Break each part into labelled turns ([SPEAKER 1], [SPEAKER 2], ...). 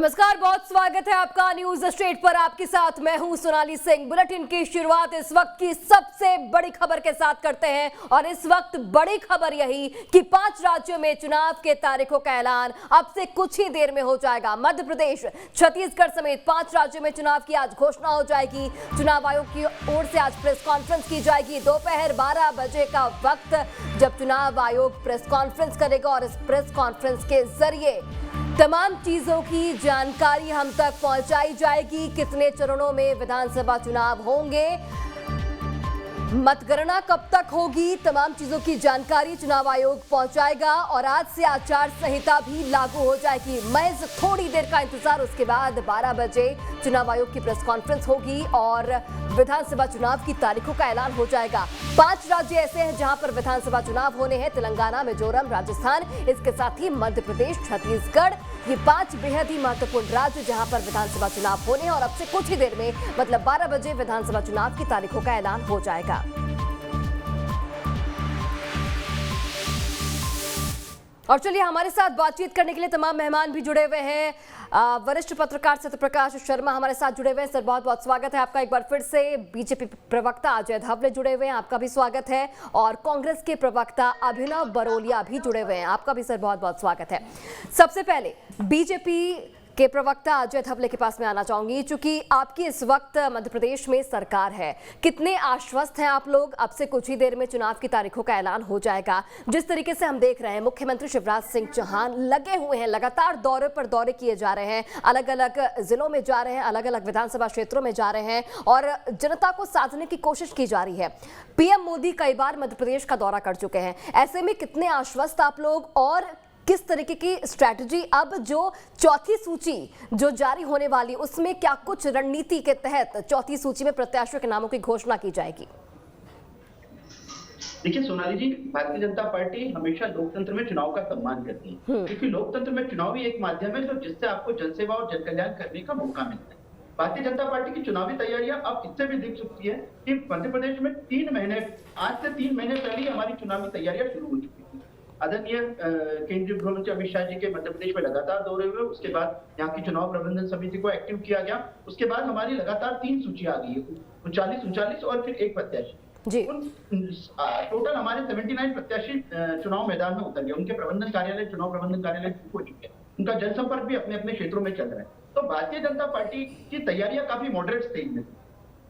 [SPEAKER 1] नमस्कार, बहुत स्वागत है आपका न्यूज स्ट्रेट पर। आपके साथ मैं हूं सोनाली सिंह। बुलेटिन की शुरुआत इस वक्त की सबसे बड़ी खबर के साथ करते हैं और इस वक्त बड़ी खबर यही कि 5 राज्यों में चुनाव के तारीखों का ऐलान अब से कुछ ही देर में हो जाएगा। मध्य प्रदेश, छत्तीसगढ़ समेत 5 राज्यों में चुनाव की आज घोषणा हो जाएगी। चुनाव आयोग की ओर से आज प्रेस कॉन्फ्रेंस की जाएगी। दोपहर 12 बजे का वक्त जब चुनाव आयोग प्रेस कॉन्फ्रेंस करेगा और इस प्रेस कॉन्फ्रेंस के जरिए तमाम चीजों की जानकारी हम तक पहुंचाई जाएगी। कितने चरणों में विधानसभा चुनाव होंगे, मतगणना कब तक होगी, तमाम चीजों की जानकारी चुनाव आयोग पहुंचाएगा और आज से आचार संहिता भी लागू हो जाएगी। महज थोड़ी देर का इंतजार, उसके बाद 12 बजे चुनाव आयोग की प्रेस कॉन्फ्रेंस होगी और विधानसभा चुनाव की तारीखों का ऐलान हो जाएगा। 5 राज्य ऐसे हैं जहां पर विधानसभा चुनाव होने हैं: तेलंगाना, मिजोरम, राजस्थान, इसके साथ ही मध्य प्रदेश, छत्तीसगढ़। ये 5 बेहद ही महत्वपूर्ण राज्य जहां पर विधानसभा चुनाव होने हैं और अब से कुछ ही देर में मतलब 12 बजे विधानसभा चुनाव की तारीखों का ऐलान हो जाएगा। और चलिए, हमारे साथ बातचीत करने के लिए तमाम मेहमान भी जुड़े हुए हैं। वरिष्ठ पत्रकार सत्यप्रकाश शर्मा हमारे साथ जुड़े हुए हैं। सर, बहुत बहुत स्वागत है आपका एक बार फिर से। बीजेपी प्रवक्ता अजय धवले जुड़े हुए हैं, आपका भी स्वागत है। और कांग्रेस के प्रवक्ता अभिनव बरोलिया भी जुड़े हुए हैं, आपका भी सर बहुत बहुत स्वागत है। सबसे पहले बीजेपी के प्रवक्ता अजय धवले के पास मैं आना चाहूंगी, चूंकि आपकी इस वक्त मध्य प्रदेश में सरकार है, कितने आश्वस्त हैं आप लोग? अब से कुछ ही देर में चुनाव की तारीखों का ऐलान हो जाएगा। जिस तरीके से हम देख रहे हैं, मुख्यमंत्री शिवराज सिंह चौहान लगे हुए हैं, लगातार दौरे पर दौरे किए जा रहे हैं, अलग अलग जिलों में जा रहे हैं, अलग अलग विधानसभा क्षेत्रों में जा रहे हैं और जनता को साधने की कोशिश की जा रही है। पीएम मोदी कई बार मध्य प्रदेश का दौरा कर चुके हैं। ऐसे में कितने आश्वस्त आप लोग और किस तरीके की स्ट्रैटेजी अब जो चौथी सूची जो जारी होने वाली, उसमें क्या कुछ रणनीति के तहत चौथी सूची में प्रत्याशियों के नामों की घोषणा की जाएगी?
[SPEAKER 2] देखिए सोनाली जी, भारतीय जनता पार्टी हमेशा लोकतंत्र में चुनाव का सम्मान करती है, क्योंकि लोकतंत्र में चुनाव ही एक माध्यम है जो जिससे आपको जनसेवा और जन कल्याण करने का मौका मिलता है। भारतीय जनता पार्टी की चुनावी तैयारियां अब इससे भी दिख सकती है कि मध्य प्रदेश में 3 महीने, आज से 3 महीने पहले ही हमारी चुनावी तैयारियां शुरू हो चुकी थी। आदरणीय केंद्रीय गृह मंत्री अमित शाह जी के मध्य प्रदेश में लगातार दौरे हुए, उसके बाद यहाँ की चुनाव प्रबंधन समिति को एक्टिव किया गया। उसके बाद हमारी लगातार 3 सूचियां आ गई है, 39 और फिर 1 प्रत्याशी जी। टोटल हमारे 79 प्रत्याशी चुनाव मैदान में उतर गए। उनके प्रबंधन कार्यालय, चुनाव प्रबंधन कार्यालय हो चुके हैं, उनका जनसंपर्क भी अपने अपने क्षेत्रों में चल रहा है। तो भारतीय जनता पार्टी की तैयारियां काफी मॉडरेट स्टेज में,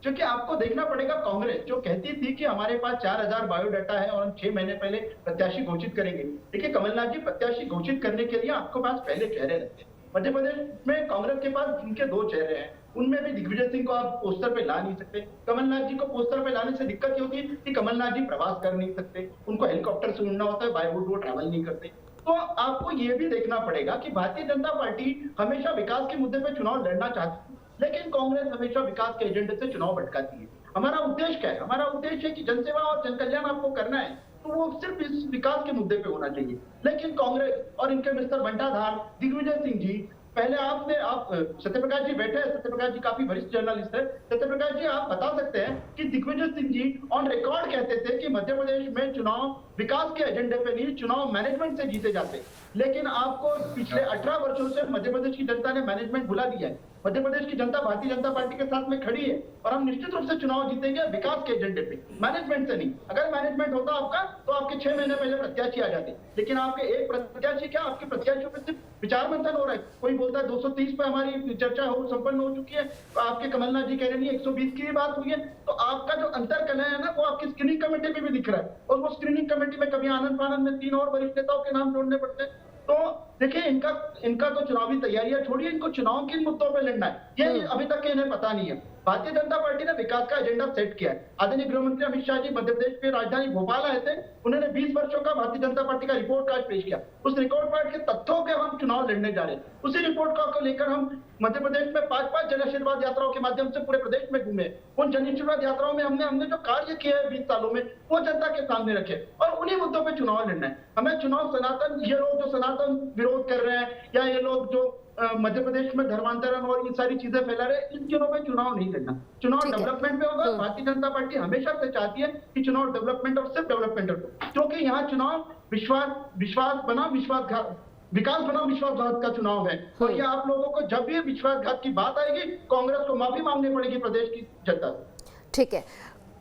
[SPEAKER 2] क्योंकि आपको देखना पड़ेगा, कांग्रेस जो कहती थी कि हमारे पास 4000 बायोडाटा है और हम 6 महीने पहले प्रत्याशी घोषित करेंगे। देखिए कमलनाथ जी, प्रत्याशी घोषित करने के लिए आपके पास पहले चेहरे रहते हैं। मध्य प्रदेश में कांग्रेस के पास जिनके 2 चेहरे हैं, उनमें भी दिग्विजय सिंह को आप पोस्टर पे ला नहीं सकते। कमलनाथ जी को पोस्टर पे लाने से दिक्कत ये होती है कि कमलनाथ जी प्रवास कर नहीं सकते, उनको हेलीकॉप्टर से उड़ना होता है, बाय रोड वो ट्रैवल नहीं करते। तो आपको ये भी देखना पड़ेगा कि भारतीय जनता पार्टी हमेशा विकास के मुद्दे पे चुनाव लड़ना चाहती है, लेकिन कांग्रेस हमेशा विकास के एजेंडे से चुनाव भटकाती है। हमारा उद्देश्य क्या है? हमारा उद्देश्य है कि जनसेवा और जन कल्याण आपको करना है तो वो सिर्फ इस विकास के मुद्दे पे होना चाहिए। लेकिन कांग्रेस और इनके मिस्टर बंटाधार, दिग्विजय सिंह जी, पहले आप सत्यप्रकाश जी बैठे हैं, सत्यप्रकाश जी काफी वरिष्ठ जर्नलिस्ट है। सत्यप्रकाश जी, आप बता सकते हैं कि दिग्विजय सिंह जी ऑन रिकॉर्ड कहते थे कि मध्य प्रदेश में चुनाव विकास के एजेंडे पे नहीं, चुनाव मैनेजमेंट से जीते जाते। लेकिन आपको पिछले 18 वर्षों से मध्य प्रदेश की जनता ने मैनेजमेंट भुला दिया है। मध्य प्रदेश की जनता भारतीय जनता पार्टी के साथ में खड़ी है और हम निश्चित रूप से चुनाव जीतेंगे विकास के एजेंडे पे, मैनेजमेंट से नहीं। अगर मैनेजमेंट होता आपका तो आपके 6 महीने पहले प्रत्याशी आ जाते, लेकिन आपके एक प्रत्याशी क्या, आपके प्रत्याशियों पे सिर्फ विचार मंथन हो रहा है। कोई बोलता है 230 पे हमारी चर्चा संपन्न हो चुकी है, तो आपके कमलनाथ जी कह रहे हैं 120 की भी बात हुई है। तो आपका जो अंतर कलह है ना, वो आपकी स्क्रीनिंग कमेटी में भी दिख रहा है और वो स्क्रीनिंग कमेटी में कभी आनंद फानंद में 3 और वरिष्ठ नेताओं के नाम जोड़ने पड़ते हैं। तो देखिए, इनका तो चुनावी तैयारियां छोड़िए, इनको चुनाव किन मुद्दों पे लड़ना है ये अभी तक इन्हें पता नहीं है। भारतीय जनता पार्टी ने विकास का एजेंडा सेट किया है। आदरणीय गृह मंत्री अमित शाह जी मध्य प्रदेश के राजधानी भोपाल आए थे, उन्होंने 20 वर्षों का भारतीय जनता पार्टी का रिपोर्ट कार्ड पेश किया। उस रिपोर्ट कार्ड के तथ्यों के हम चुनाव लड़ने जा रहे हैं। उसी रिपोर्ट कार्ड को लेकर हम मध्य प्रदेश में 5-5 जन आशीर्वाद यात्राओं के माध्यम से पूरे प्रदेश में घूमे। उन जन आशीर्वाद यात्राओं में हमने जो कार्य किए हैं 20 सालों में, वो जनता के सामने रखे और उन्हीं मुद्दों पर चुनाव लड़ना है हमें। चुनाव सनातन, ये लोग जो सनातन विरोध कर रहे हैं या ये लोग जो मध्य प्रदेश में धर्मांतरण और ये सारी चीजें फैला रहे, इन चीजों पे चुनाव नहीं लड़ना। चुनाव डेवलपमेंट पे होगा। भारतीय जनता पार्टी हमेशा से चाहती है कि चुनाव डेवलपमेंट और सिर्फ डेवलपमेंट हो, क्योंकि यहाँ चुनाव विश्वास बना विश्वासघात विकास बनाम विश्वासघात का चुनाव है। और ये आप लोगों को जब भी विश्वासघात की बात आएगी, कांग्रेस को माफी मांगनी पड़ेगी प्रदेश की जनता से।
[SPEAKER 1] ठीक है,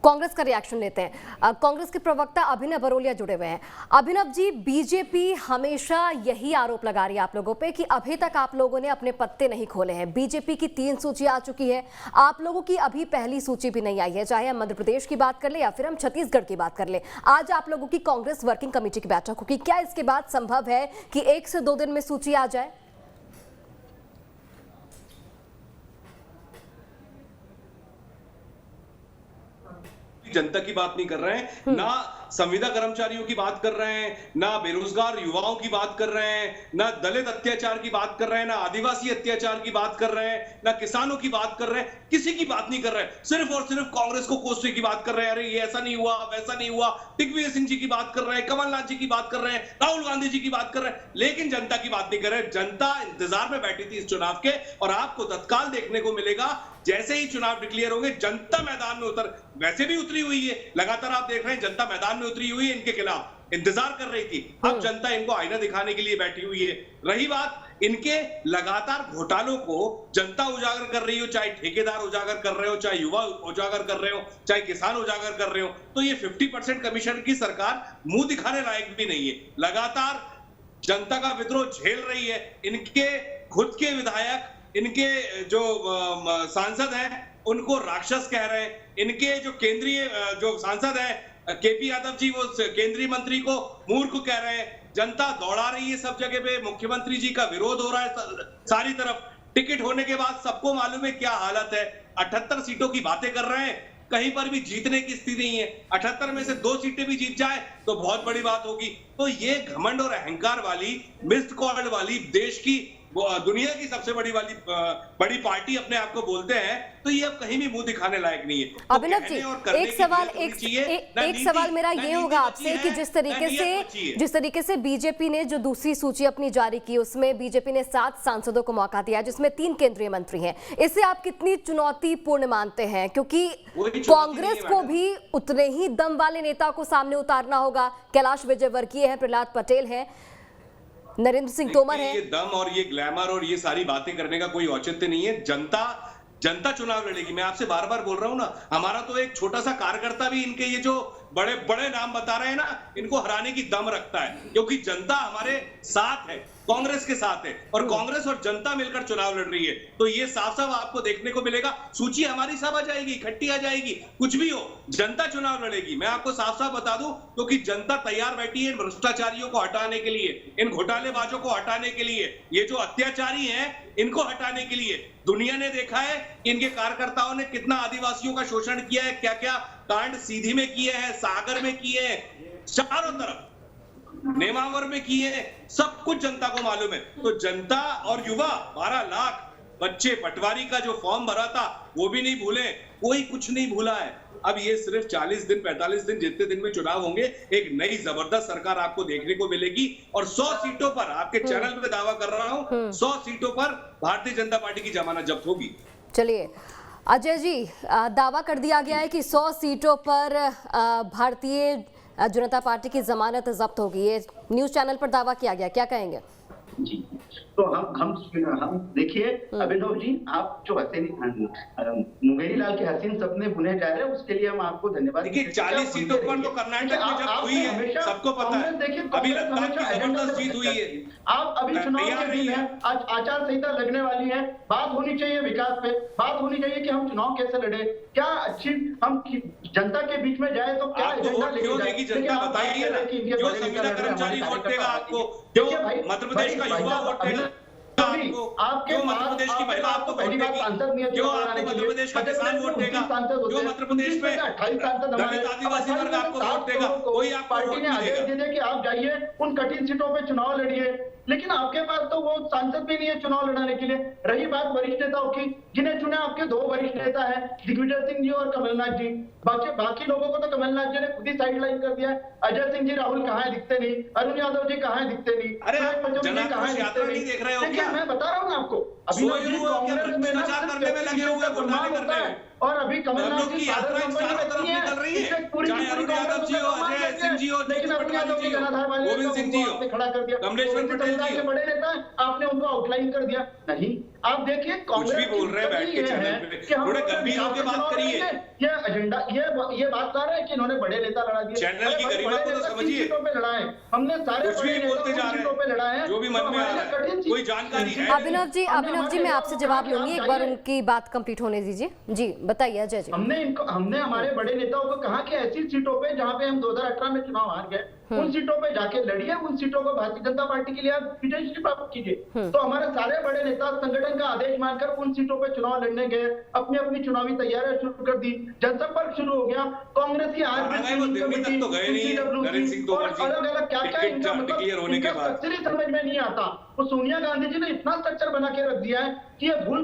[SPEAKER 1] कांग्रेस का रिएक्शन लेते हैं। कांग्रेस के प्रवक्ता अभिनव बरोलिया जुड़े हुए हैं। अभिनव जी, बीजेपी हमेशा यही आरोप लगा रही है आप लोगों पे कि अभी तक आप लोगों ने अपने पत्ते नहीं खोले हैं। बीजेपी की 3 सूची आ चुकी है, आप लोगों की अभी पहली सूची भी नहीं आई है, चाहे हम मध्य प्रदेश की बात कर ले या फिर हम छत्तीसगढ़ की बात कर ले। आज आप लोगों की कांग्रेस वर्किंग कमेटी की बैठक होगी, क्या इसके बाद संभव है कि 1 से 2 दिन में सूची आ जाए?
[SPEAKER 3] जनता की बात नहीं कर रहे हैं, ना संविदा कर्मचारियों की बात कर रहे हैं, ना बेरोजगार युवाओं की बात कर रहे हैं, ना दलित अत्याचार की बात कर रहे हैं, ना आदिवासी अत्याचार की बात कर रहे हैं, ना किसानों की बात कर रहे हैं, किसी की बात नहीं कर रहे हैं। सिर्फ और सिर्फ कांग्रेस को कोसने की बात कर रहे हैं। अरे ये ऐसा नहीं हुआ, वैसा नहीं हुआ। दिग्विजय सिंह जी की बात कर रहे हैं, कमलनाथ जी की बात कर रहे हैं, राहुल गांधी जी की बात कर रहे हैं, लेकिन जनता की बात नहीं कर रहे हैं। जनता इंतजार में बैठी थी इस चुनाव के, और आपको तत्काल देखने को मिलेगा जैसे ही चुनाव डिक्लेयर होंगे, जनता मैदान में वैसे भी उतरी हुई है। लगातार आप देख रहे हैं जनता मैदान में उतरी हुई है, इनके खिलाफ इंतजार कर रही थी। अब जनता इनको आईना दिखाने के लिए बैठी हुई है। रही बात इनके लगातार घोटालों को जनता उजागर कर रही हो, चाहे ठेकेदार उजागर कर रहे हो, चाहे युवा उजागर कर रहे हो, चाहे किसान उजागर कर रहे हो, तो ये 50% कमीशन की सरकार मुंह दिखाने लायक भी नहीं है। लगातार जनता का विद्रोह झेल रही है। इनके खुद के विधायक, इनके जो सांसद हैं, उनको राक्षस कह रहे हैं। इनके जो केंद्रीय जो सांसद हैं केपी यादव जी, वो केंद्रीय मंत्री को मूर्ख कह रहे हैं। जनता दौड़ा रही है सब जगह पे, मुख्यमंत्री जी का विरोध हो रहा है सारी तरफ। टिकट होने के बाद सबको मालूम है क्या हालत है। 78 सीटों की बातें कर रहे हैं, कहीं पर भी जीतने की स्थिति नहीं है। 78 में से 2 सीटें भी जीत जाए तो बहुत बड़ी बात होगी। तो ये घमंड और अहंकार वाली, मिस्ड कॉल वाली, देश की दुनिया की सबसे बड़ी पार्टी अपने आप को बोलते हैं, तो ये अब कहीं भी मुंह दिखाने लायक नहीं है। तो
[SPEAKER 1] अभिनव जी, एक सवाल मेरा ये होगा आपसे कि जिस तरीके से बीजेपी ने जो दूसरी सूची अपनी जारी की, उसमें बीजेपी ने 7 सांसदों को मौका दिया, जिसमें 3 केंद्रीय मंत्री हैं। इसे आप कितनी चुनौतीपूर्ण मानते हैं? क्योंकि कांग्रेस को भी उतने ही दम वाले नेता को सामने उतारना होगा। कैलाश विजयवर्गीय है, प्रहलाद पटेल है, नरेंद्र सिंह तोमर है।
[SPEAKER 3] ये दम और ये ग्लैमर और ये सारी बातें करने का कोई औचित्य नहीं है। जनता चुनाव लड़ेगी। मैं आपसे बार बार बोल रहा हूं ना, हमारा तो एक छोटा सा कार्यकर्ता भी इनके ये जो बड़े बड़े नाम बता रहे हैं ना, इनको हराने की दम रखता है, क्योंकि जनता हमारे साथ है, कांग्रेस के साथ है, और कांग्रेस और जनता मिलकर चुनाव लड़ रही है। तो ये साफ साफ आपको देखने को मिलेगा। सूची हमारी सब आ जाएगी, इकट्ठी आ जाएगी, कुछ भी हो, जनता चुनाव लड़ेगी। मैं आपको साफ साफ बता दूं, क्योंकि जनता तैयार बैठी है इन भ्रष्टाचारियों को हटाने के लिए, इन घोटालेबाजों को हटाने के लिए, ये जो अत्याचारी हैं इनको हटाने के लिए। दुनिया ने देखा है कि इनके कार्यकर्ताओं ने कितना आदिवासियों का शोषण किया है, क्या क्या कांड सीधी में किए हैं, सागर में किए हैं, चारों तरफ नेमावर में किए हैं, सब कुछ जनता को मालूम है। तो जनता और युवा, 12 लाख बच्चे, पटवारी का जो फॉर्म भरा था वो भी नहीं भूले, कोई कुछ नहीं भूला है। अब ये सिर्फ 40 दिन 45 दिन जितने दिन में चुनाव होंगे, एक नई जबरदस्त सरकार आपको देखने को मिलेगी। और 100 सीटों पर, आपके चैनल पे दावा कर रहा हूं, 100 सीटों पर भारतीय जनता पार्टी की जमानत जब्त होगी।
[SPEAKER 1] चलिए अजय जी, दावा कर दिया गया है कि 100 सीटों पर भारतीय जनता पार्टी की जमानत जब्त होगी। ये न्यूज चैनल पर दावा किया गया, क्या कहेंगे?
[SPEAKER 2] जी, तो हम देखिए अभिनव जी, आप जो मुंगेरी लाल के हसीन सपने बुने जा रहे हैं, उसके लिए हम आपको धन्यवाद।
[SPEAKER 3] देखिए 40 सीटों पर तो कर्नाटक में जब हुई है, सबको पता है। अभी लद्दाख की जबरदस्त जीत हुई है।
[SPEAKER 2] आप अभी चुनाव के दिन है, आज आचार संहिता लगने वाली है, बात होनी चाहिए विकास पे, बात होनी चाहिए कि हम चुनाव कैसे लड़े, क्या अच्छी हम जनता के बीच में जाए तो क्या एजेंडा लेके
[SPEAKER 3] जाएगी जनता, बताइए ना। क्यों संविदा कर्मचारी वोट देगा आपको? क्यों मध्य प्रदेश का युवा वोट देगा आपको? क्यों मध्य प्रदेश की महिला आपको वोट देगी? क्यों आपको मध्य प्रदेश का किसान वोट देगा? क्यों मध्य प्रदेश में दलित आदिवासी वर्ग आपको वोट देगा? कोई आपको वोट नहीं देगा।
[SPEAKER 2] कि आप जाइए उन कठिन सीटों पे चुनाव लड़िए, लेकिन आपके पास तो वो सांसद भी नहीं है चुनाव लड़ाने के लिए। रही बात वरिष्ठ नेताओं की, जिन्हें चुने आपके 2 वरिष्ठ नेता हैं, दिग्विजय सिंह जी और कमलनाथ जी। बाकी लोगों को तो कमलनाथ जी ने खुद ही साइडलाइन कर दिया है। अजय सिंह जी, राहुल कहाँ है, दिखते नहीं। अरुण यादव जी कहाँ है, दिखते नहीं।
[SPEAKER 3] अरे आप जनआक्रोश यात्रा नहीं देख रहे हो क्या?
[SPEAKER 2] मैं बता रहा हूँ आपको, अभिनव जी
[SPEAKER 3] हुआ कि
[SPEAKER 2] कांग्रेस में ना
[SPEAKER 3] भ्रष्टाचार
[SPEAKER 2] सिर्फ
[SPEAKER 3] करने में लगे हुए हैं, घोटाले करने में।
[SPEAKER 2] और अभी
[SPEAKER 3] हम
[SPEAKER 2] कमलनाथ
[SPEAKER 3] लोग
[SPEAKER 2] जी
[SPEAKER 3] की यात्राएं चारों तरफ निकल रही है, चाहे अरुण यादव जी हो, अजय सिंह जी हो,
[SPEAKER 2] लेकिन
[SPEAKER 3] ज्योति
[SPEAKER 2] अपने
[SPEAKER 3] पटवारी जी हो, गोविंद सिंह जी हो,
[SPEAKER 2] खड़ा कर दिया,
[SPEAKER 3] कमलेश्वर पटेल जी
[SPEAKER 2] के
[SPEAKER 3] हो।
[SPEAKER 2] बड़े नेता हैं, आपने उनको आउटलाइन कर दिया। नहीं, आप देखिए
[SPEAKER 3] कुछ भी बोल रहे हैं बैठ के चैनल पे, थोड़े गंभीर होकर बात करिए।
[SPEAKER 2] ये एजेंडा ये बात कर रहे हैं कि इन्होंने बड़े नेता लड़ा दिए।
[SPEAKER 3] चैनल की गरिमा को तो समझिए।
[SPEAKER 2] पे लड़ाए हमने, सारे
[SPEAKER 3] कुछ भी बोलते जा रहे
[SPEAKER 2] पे लड़ाए
[SPEAKER 3] हैं,
[SPEAKER 2] हैं,
[SPEAKER 3] जो भी मन में आ रहा है, कोई जानकारी है
[SPEAKER 1] अभिनव जी मैं आपसे जवाब लूंगी, एक बार उनकी बात कंप्लीट होने दीजिए। जी बताइए अजय जी।
[SPEAKER 2] हमने हमारे बड़े नेताओं को कहा कि ऐसी सीटों पे जहां पे हम 2018 में चुनाव हार गए, उन सीटों पे जाके लड़िए, उन सीटों को भारतीय जनता पार्टी के लिए आप विजयश्री प्राप्त कीजिए। तो हमारे सारे बड़े नेता संगठन का आदेश मानकर उन सीटों पे चुनाव लड़ने गए, अपनी अपनी चुनावी तैयारियां शुरू कर दी, जनसंपर्क शुरू हो गया। कांग्रेस की आज
[SPEAKER 3] वो दिल्ली तक तो गए नहीं, नरेंद्र सिंह तोमर जी,
[SPEAKER 2] अलग अलग क्या क्या इनका
[SPEAKER 3] क्लियर होने के बाद
[SPEAKER 2] स्ट्रक्चर ही समझ में नहीं आता। वो सोनिया गांधी जी ने इतना स्ट्रक्चर बना के रख दिया है कि ये भूल